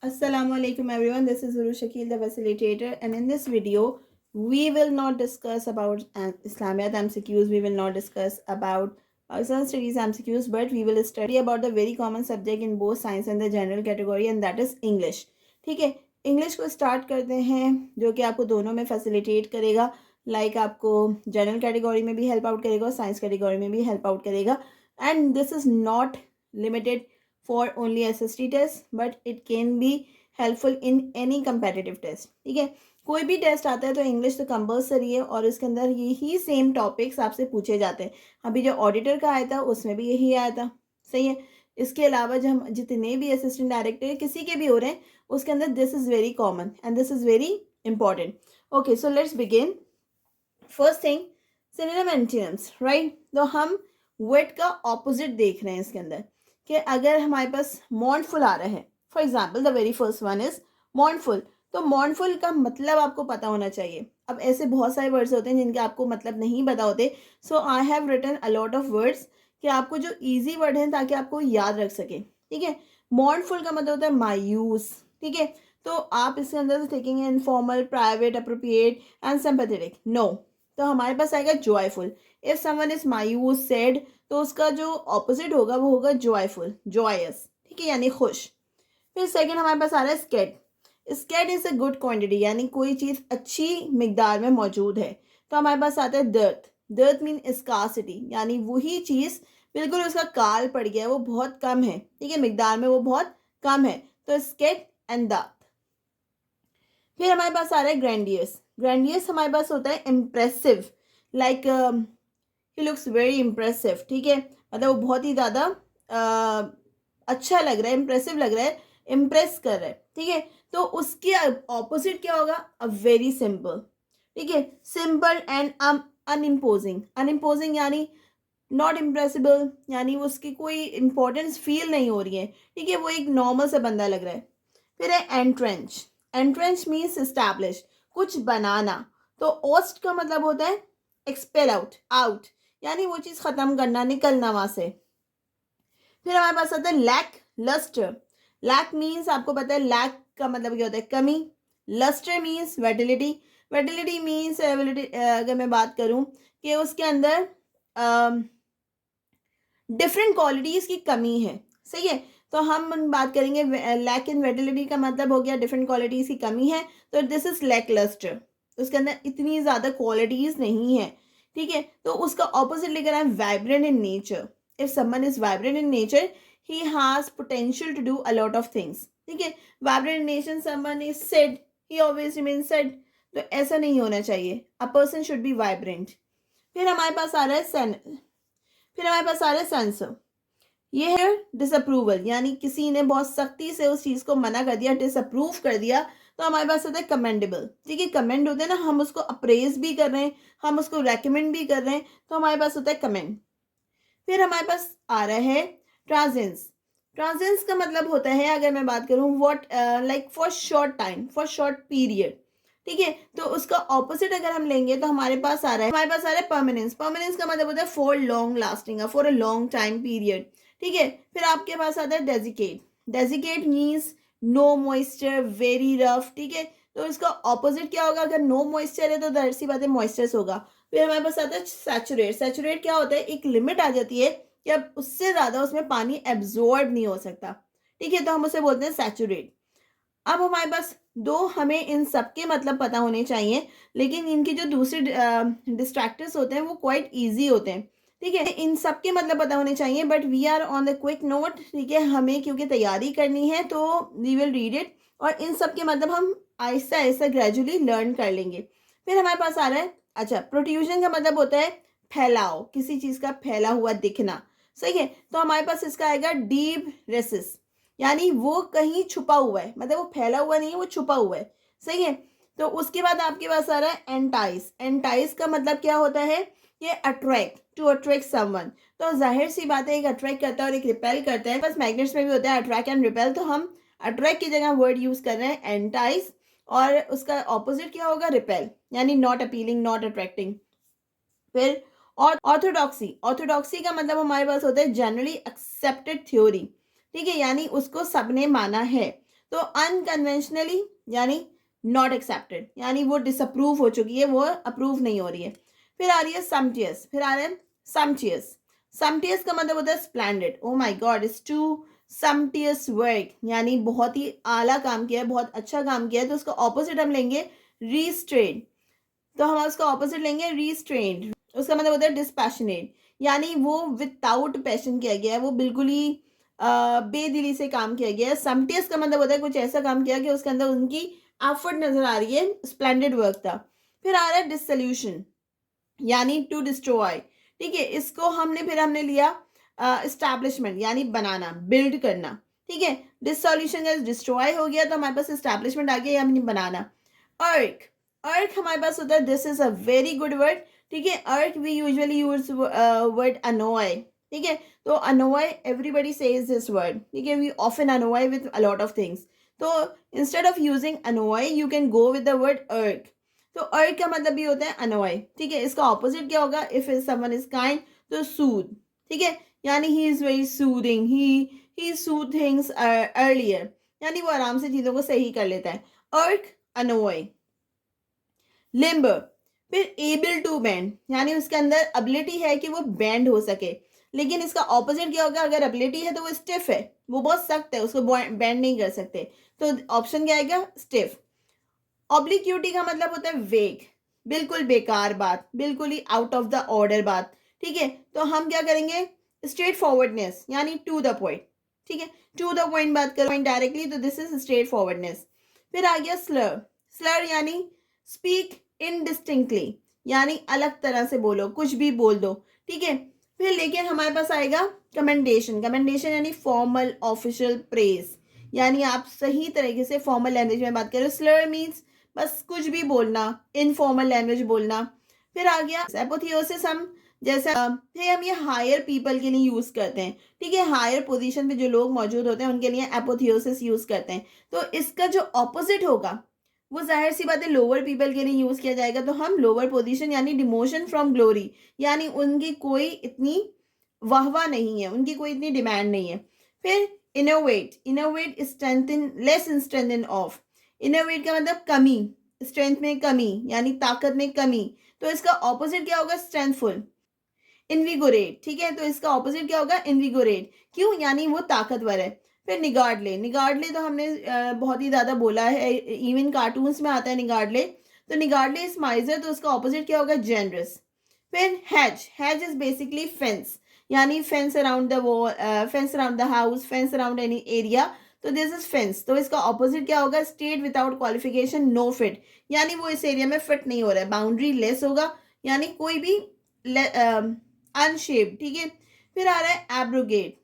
Assalamu alaikum everyone. This is Uru Shakil, the facilitator, and in this video, we will not discuss about Islamiyat MCQs. We will not discuss about Pakistan Studies MCQs, but we will study about the very common subject in both science and the general category, and that is English. ठीक है, English को start करते हैं, जो कि आपको दोनों में फैसिलिटेट करेगा. आपको जनरल कैटेगरी में भी हेल्प आउट करेगा और साइंस कैटेगरी में भी हेल्प आउट करेगा. And this is not limited for only SST test, but it can be helpful in any competitive test. ठीक है, कोई भी टेस्ट आता है तो इंग्लिश तो कंपल्सरी है और इसके अंदर यही सेम टॉपिक्स आपसे पूछे जाते हैं. अभी जो ऑडिटर का आया था उसमें भी यही आया था. सही है. इसके अलावा जो हम जितने भी असिस्टेंट डायरेक्टर किसी के भी हो रहे हैं उसके अंदर this is very common and this is very important. Okay, so let's begin. First thing, synonym antonyms, right. तो हम वेट का ऑपोजिट देख रहे हैं इसके अंदर कि अगर हमारे पास मॉर्नफुल आ रहा है, for example the very first one is मॉर्नफुल. तो मॉर्नफुल का मतलब आपको पता होना चाहिए. अब ऐसे बहुत सारे वर्ड्स होते हैं जिनके आपको मतलब नहीं पता होते. So I have written a lot of words कि आपको जो इजी वर्ड हैं ताकि आपको याद रख सके. ठीक है, मॉर्नफुल का मतलब होता है मायूस. ठीक है, तो आप इसके अंदर से देखेंगे informal, private, appropriate and sympathetic. No, तो हमारे पास आएगा जॉयफुल. इफ समवन इज मायूस, सैड, तो उसका जो ऑपोजिट होगा वो होगा जॉयफुल, जॉयस. ठीक है, यानी खुश. फिर सेकंड हमारे पास आ रहा है स्कैट. स्कैट इज अ गुड क्वांटिटी, यानी कोई चीज़ अच्छी मिकदार में मौजूद है. तो हमारे पास आता है दर्द. दर्द मीन स्कार्सिटी, यानी वही चीज़ बिल्कुल उसका काल पड़ गया है, वो बहुत कम है. ठीक है, मिकदार में वो बहुत कम है. तो स्कैट एंड दर्द. फिर हमारे पास आ रहा है ग्रैंडियस. ग्रैंडियस हमारे पास होता है impressive, like he looks very impressive. ठीक है, मतलब वो बहुत ही ज़्यादा अच्छा लग रहा है, इम्प्रेसिव लग रहा है, इम्प्रेस कर रहा है. ठीक है, तो उसके ऑपोजिट क्या होगा? A very simple. ठीक है, सिंपल एंड अनइम्पोजिंग. अनइम्पोजिंग यानी नॉट इम्प्रेसिबल, यानी उसकी कोई इंपॉर्टेंस फील नहीं हो रही है. ठीक है, वो एक नॉर्मल सा बंदा लग रहा है. फिर है एंट्रेंच. एंट्रेंच मीन्स एस्टैब्लिश, कुछ बनाना. तो ओस्ट का मतलब होता है एक्सपेल आउट, आउट, यानी वो चीज़ ख़त्म करना, निकलना वहाँ से. फिर हमारे पास आता है लैक, लस्टर. लैक मीन्स आपको पता है लैक का मतलब क्या होता है? कमी. Lustre means vitality. Vitality means ability. अगर मैं बात करूँ कि उसके अंदर डिफरेंट क्वालिटीज़ की कमी है. सही है, तो हम बात करेंगे लैक इन वेटिलिटी का मतलब हो गया डिफरेंट क्वालिटीज़ की कमी है. तो दिस इज लैक लस्टर, उसके अंदर इतनी ज़्यादा क्वालिटीज़ नहीं है. ठीक है, तो उसका ऑपोजिट लेकर आए vibrant in nature. If someone is vibrant in nature, he has potential to do a lot of things. ठीक है, vibrant in nature, someone is sad, he always remain sad. तो ऐसा नहीं होना चाहिए. A person should be vibrant. फिर हमारे पास आ रहा है फिर हमारे पास आ रहा है सेंस. ये है डिसअप्रूवल, यानी किसी ने बहुत सख्ती से उस चीज़ को मना कर दिया, डिसअप्रूव कर दिया. तो हमारे पास होता है कमेंडेबल. ठीक है, कमेंड होते हैं ना, हम उसको अप्रेज भी कर रहे हैं, हम उसको रेकमेंड भी कर रहे हैं, तो हमारे पास होता है कमेंड. फिर हमारे पास आ रहा है ट्रांजेंस. ट्रांजेंस का मतलब होता है, अगर मैं बात करूँ, what like for short time, for short period. ठीक है, तो उसका ऑपोजिट अगर हम लेंगे तो हमारे पास आ रहा है परमानेंस. परमानेंस का मतलब होता है for long lasting, for a long time period. ठीक है, फिर आपके पास आता है desiccate. Desiccate means no moisture, very rough. ठीक है, तो इसका ऑपोजिट क्या होगा? अगर नो मॉइस्चर है तो जाहिर सी बात है मॉइस्चरस होगा. फिर हमारे पास आता है सैचुरेट. सैचुरेट क्या होता है? एक लिमिट आ जाती है कि अब उससे ज़्यादा उसमें पानी एब्जॉर्ब नहीं हो सकता. ठीक है, तो हम उसे बोलते हैं सैचुरेट. अब हमारे पास दो, हमें इन सब के मतलब पता होने चाहिए, लेकिन इनके जो दूसरे डिस्ट्रैक्टर्स होते हैं वो क्वाइट ईजी होते हैं. ठीक है, इन सब के मतलब पता होने चाहिए, but we are on the quick note. ठीक है, हमें क्योंकि तैयारी करनी है तो वी विल रीड इट, और इन सब के मतलब हम आहिस्ता आहिस्ता ग्रेजुअली लर्न कर लेंगे. फिर हमारे पास आ रहा है, अच्छा, प्रोट्रूजन का मतलब होता है फैलाव, किसी चीज़ का फैला हुआ दिखना. सही है, तो हमारे पास इसका आएगा डीप रेसिस, यानी वो कहीं छुपा हुआ है, मतलब वो फैला हुआ नहीं है, वो छुपा हुआ है. सही है, तो उसके बाद आपके पास आ रहा है एंटाइस. एंटाइस का मतलब क्या होता है? ये अट्रैक्ट, टू अट्रैक्ट समवन. तो जाहिर सी बात है, एक अट्रैक्ट करता है और एक रिपेल करता है. बस मैग्नेट्स में भी होता है अट्रैक्ट एंड रिपेल, तो हम अट्रैक्ट की जगह वर्ड यूज कर रहे हैं एंटाइस, और उसका ऑपोजिट क्या होगा? रिपेल, यानी नॉट अपीलिंग, नॉट अट्रैक्टिंग. फिर और ऑर्थोडॉक्सी. ऑर्थोडॉक्सी का मतलब हमारे पास होता है जनरली एक्सेप्टेड थ्योरी. ठीक है, यानी उसको सबने माना है. तो अनकन्वेंशनली यानी नॉट एक्सेप्टेड, यानी वो डिसअप्रूव हो चुकी है, वो अप्रूव नहीं हो रही है। फिर आ रही है समटियस, फिर आ रहे हैं समटियस। समटियस का मतलब होता है splendid, oh my God it's too sumptuous work, यानी बहुत ही आला काम किया है, बहुत अच्छा काम किया है। तो उसका ऑपोजिट हम लेंगे रिस्ट्रेन, तो हम उसका ऑपोजिट लेंगे रिस्ट्रेन्ड। उसका मतलब होता है डिस्पैशनेट, यानी वो विदाउट पैशन किया गया है, वो बिल्कुल ही बेदिली से काम किया गया है। समटियस का मतलब होता है कुछ ऐसा काम किया कि उसके अंदर उनकी एफर्ट नजर आ रही है, स्प्लेंडेड वर्क था। फिर आ रहा है डिसोल्यूशन, यानी टू डिस्ट्रॉय। ठीक है, इसको हमने लिया इस्टेब्लिशमेंट, यानी बनाना, बिल्ड करना। ठीक है, डिसोल्यूशन का डिस्ट्रॉय हो गया तो हमारे पास इस्टेब्लिशमेंट आ गया, यानी बनाना। अर्क, अर्क हमारे पास होता है, this is a very good word. ठीक है, irk we usually use word annoy. ठीक है, तो annoy everybody says this word. ठीक है, we often annoy with a lot of things. तो instead of using annoy you can go with the word irk. तो अर्क का मतलब भी होता है अनोय। ठीक है, इसका ऑपोजिट क्या होगा, इफ समवन इज काइंड तो सूद। ठीक है, यानी he is very soothing, he Sood things earlier, यानी वो आराम से चीजों को सही कर लेता है। अर्क अनोय। लिम्ब, फिर एबल टू बेंड, यानी उसके अंदर एबिलिटी है कि वो बेंड हो सके। लेकिन इसका ऑपोजिट क्या होगा, अगर एबिलिटी है तो वो स्टिफ है, वो बहुत सख्त है, उसको बेंड नहीं कर सकते। तो ऑप्शन क्या आएगा, स्टिफ। ऑब्लिक्यूटी का मतलब होता है वेग, बिल्कुल बेकार बात, बिल्कुल ही आउट ऑफ द ऑर्डर बात। ठीक है, तो हम क्या करेंगे, स्ट्रेट फॉरवर्डनेस, यानी टू द पॉइंट। ठीक है, टू द पॉइंट बात करो डायरेक्टली, तो दिस इज स्ट्रेट फॉरवर्डनेस। फिर आ गया स्लर, स्लर यानी स्पीक इनडिस्टिंक्टली, यानी अलग तरह से बोलो, कुछ भी बोल दो। ठीक है, फिर लेकिन हमारे पास आएगा कमेंडेशन, कमेंडेशन यानी फॉर्मल ऑफिशियल प्रेज, यानी आप सही तरीके से फॉर्मल लैंग्वेज में बात करो। स्लर मीन्स बस कुछ भी बोलना, इनफॉर्मल लैंग्वेज बोलना। फिर आ गया एपोथियोसिस, हम जैसा फिर हम ये हायर पीपल के लिए यूज करते हैं। ठीक है, हायर पोजीशन पे जो लोग मौजूद होते हैं उनके लिए एपोथियोसिस यूज करते हैं। तो इसका जो ऑपोजिट होगा वो जाहिर सी बात है लोअर पीपल के लिए यूज किया जाएगा, तो हम लोअर पोजीशन यानी डिमोशन फ्रॉम ग्लोरी, यानी उनकी कोई इतनी वाहवा नहीं है, उनकी कोई इतनी डिमांड नहीं है। फिर innovate, innovate strengthen less in strengthen of, innovate का मतलब कमी, स्ट्रेंथ में कमी यानी ताकत में कमी। तो इसका ऑपोजिट क्या होगा, स्ट्रेंथफुल। इनविगोरेट, ठीक है, तो इसका ऑपोजिट क्या होगा, इनविगोरेट। क्यों, यानी वो ताकतवर है। फिर निगार्डले, निगार्डले तो हमने बहुत ही ज्यादा बोला है, इवन कार्टून्स में आता है निगार्डले। तो निगार्डले इज माइजर, तो उसका ऑपोजिट क्या होगा, जेनरस। फिर hedge, hedge is basically fence, यानी fence around the wall, fence around the house, fence around any area. तो दिस इज फेंस, तो इसका ऑपोजिट क्या होगा, state without qualification, no fit, यानी वो इस एरिया में फिट नहीं हो रहा है। बाउंड्री लेस होगा, यानी कोई भी अनशेप्ड। ठीक है, फिर आ रहा है abrogate,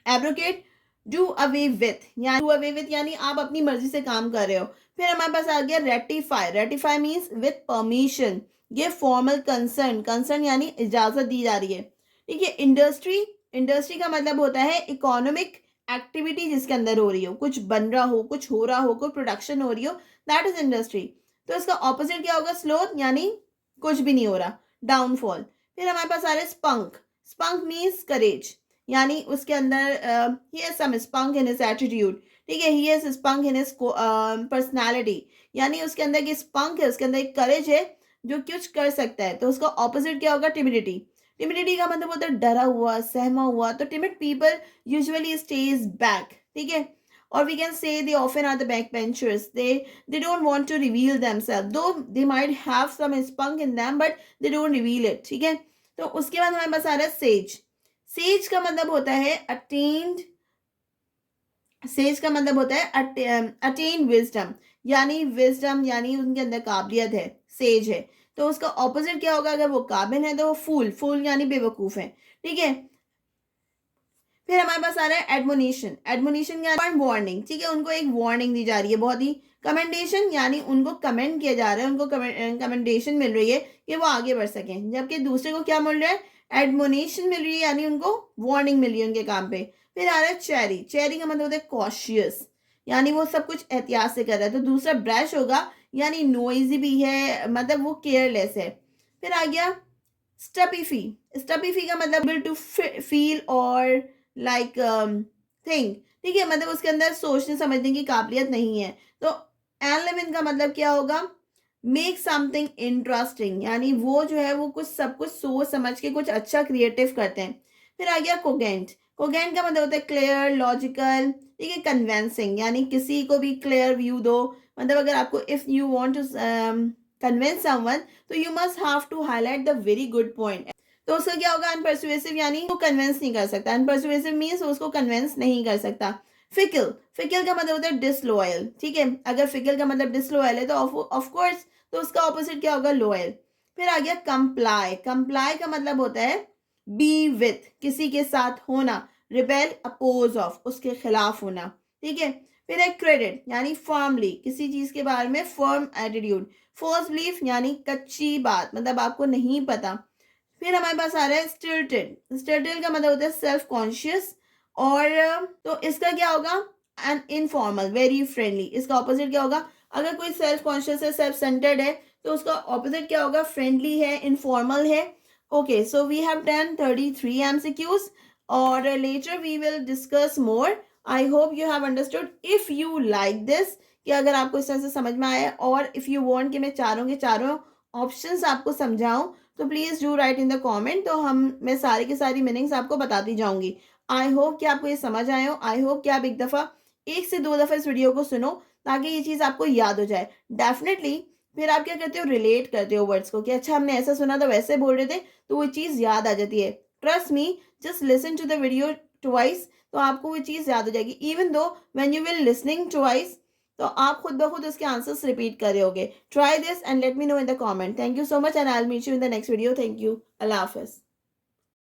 abrogate do away with, यानी डू अवे विथ यानी आप अपनी मर्जी से काम कर रहे हो। फिर हमारे पास आ गया ratify, ratify means with permission, ये फॉर्मल कंसर्न, कंसर्न यानी इजाजत दी जा रही है। ठीक है, इंडस्ट्री, इंडस्ट्री का मतलब होता है इकोनॉमिक एक्टिविटी जिसके अंदर हो रही हो, कुछ बन रहा हो, कुछ हो रहा हो, कोई प्रोडक्शन हो रही हो, दैट इज इंडस्ट्री। तो इसका ऑपोजिट क्या होगा, स्लोथ, यानी कुछ भी नहीं हो रहा, डाउनफॉल। फिर हमारे पास आ रहा है स्पंक, स्पंक मीन्स करेज, यानी उसके अंदर he has some spunk in his attitude. ठीक है, he has spunk in his personality, यानी उसके अंदर एक स्पंक है, उसके अंदर एक करेज है जो कुछ कर सकता है। तो उसका ऑपोजिट क्या होगा, टिमिडिटी। टिमिडिटी का मतलब होता है डरा हुआ, सहमा हुआ। तो timid people usually stage back. ठीक है, or we can say they often are the backbenchers, they don't want to reveal themselves, though they might have some spunk in them but they don't reveal it. ठीक है, तो उसके बाद हमारे पास आ रहा है सेज, सेज का मतलब होता है अटेन्ड, सेज का मतलब होता है अटेन विजडम, यानी विजडम यानी उनके अंदर काबिलियत है, सेज है। तो उसका ऑपोजिट क्या होगा, अगर वो काबिल है तो वो फूल, फूल यानी बेवकूफ है। ठीक है, फिर हमारे पास आ रहा है एडमोनिशन, एडमोनिशन क्या, वार्निंग। ठीक है, उनको एक वार्निंग दी जा रही है बहुत ही। कमेंडेशन यानी उनको कमेंट किया जा रहा है, उनको कमेंडेशन मिल रही है कि वो आगे बढ़ सकें, जबकि दूसरे को क्या मिल रहा है, एडमोनिशन मिल रही है, यानी उनको वार्निंग मिल रही है उनके काम पे। फिर आ रहा है चेरी, चेरी का मतलब होता है कॉशियस, यानी वो सब कुछ एहतियात से कर रहा है। तो दूसरा ब्रश होगा, यानी नोइजी भी है, मतलब वो केयरलेस है। फिर आ गया स्टपीफी, स्टपीफी का मतलब टू फील और लाइक थिंक, ठीक है, मतलब उसके अंदर सोचने समझने की काबिलियत नहीं है। तो एंड लिव इन का मतलब क्या होगा, मेक समथिंग इंटरेस्टिंग, यानी वो जो है वो कुछ सब कुछ सोच समझ के कुछ अच्छा क्रिएटिव करते हैं। फिर आ गया कोगेंट। कोगेंट का मतलब होता है क्लियर, लॉजिकल, ठीक है, कन्विंसिंग, यानी किसी को भी क्लियर व्यू दो। मतलब अगर आपको if you want to convince someone, तो you must have to highlight the very good point. तो उसका क्या होगा, अनपर्सुएसिव, यानी वो कन्विंस नहीं कर सकता। अनपर्सुएसिव मीन्स उसको कन्विंस नहीं कर सकता। फिकल, फिकल का मतलब होता है डिसलॉयल, ठीक है, अगर फिकल का मतलब डिसलॉयल है तो ऑफ कोर्स तो उसका ऑपोजिट क्या होगा, लॉयल। फिर आ गया कंप्लाई। कंप्लाई का मतलब होता है बी विथ, किसी के साथ होना, रिबेल अपोज ऑफ, उसके खिलाफ होना, ठीक है। फिर है क्रेडिट, यानी फर्मली, किसी चीज के बारे में फर्म एटीट्यूड। फॉल्स बिलीफ यानी कच्ची बात, मतलब आपको नहीं पता। फिर हमारे पास आ रहा है स्टिल्टेड। स्टिल्टेड का मतलब होता है सेल्फ कॉन्शियस, और तो इसका क्या होगा, एंड इनफॉर्मल, वेरी फ्रेंडली। इसका ऑपोजिट क्या होगा, अगर कोई सेल्फ कॉन्शियस है, सेल्फ सेंटर्ड है, तो उसका ऑपोजिट क्या होगा, फ्रेंडली है, इनफॉर्मल है। Okay, so we have done 33 MCQs, और later we will discuss more. I hope you have understood. If you like this, कि अगर आपको इस तरह से समझ में आया, और इफ यू वांट कि मैं चारों के चारों ऑप्शंस आपको समझाऊं, तो please do right in the comment. तो मैं सारी की सारी मीनिंग्स आपको बताती जाऊंगी। आई होप कि आपको ये समझ आए हो। आई होप कि आप एक से दो दफा इस वीडियो को सुनो, ताकि ये चीज आपको याद हो जाए डेफिनेटली। फिर आप क्या करते हो, रिलेट करते हो वर्ड्स को, कि अच्छा हमने ऐसा सुना था, वैसे बोल रहे थे, तो वो चीज याद आ जाती है। Trust me, just listen to the video twice, तो आपको वो चीज याद हो जाएगी। Even though when you will listening twice, तो आप खुद ब खुद उसके आंसर्स रिपीट कर रहे होगे। Try this and let me know in the comment. Thank you so much and I will meet you in the next video. Thank you, Allah Hafiz.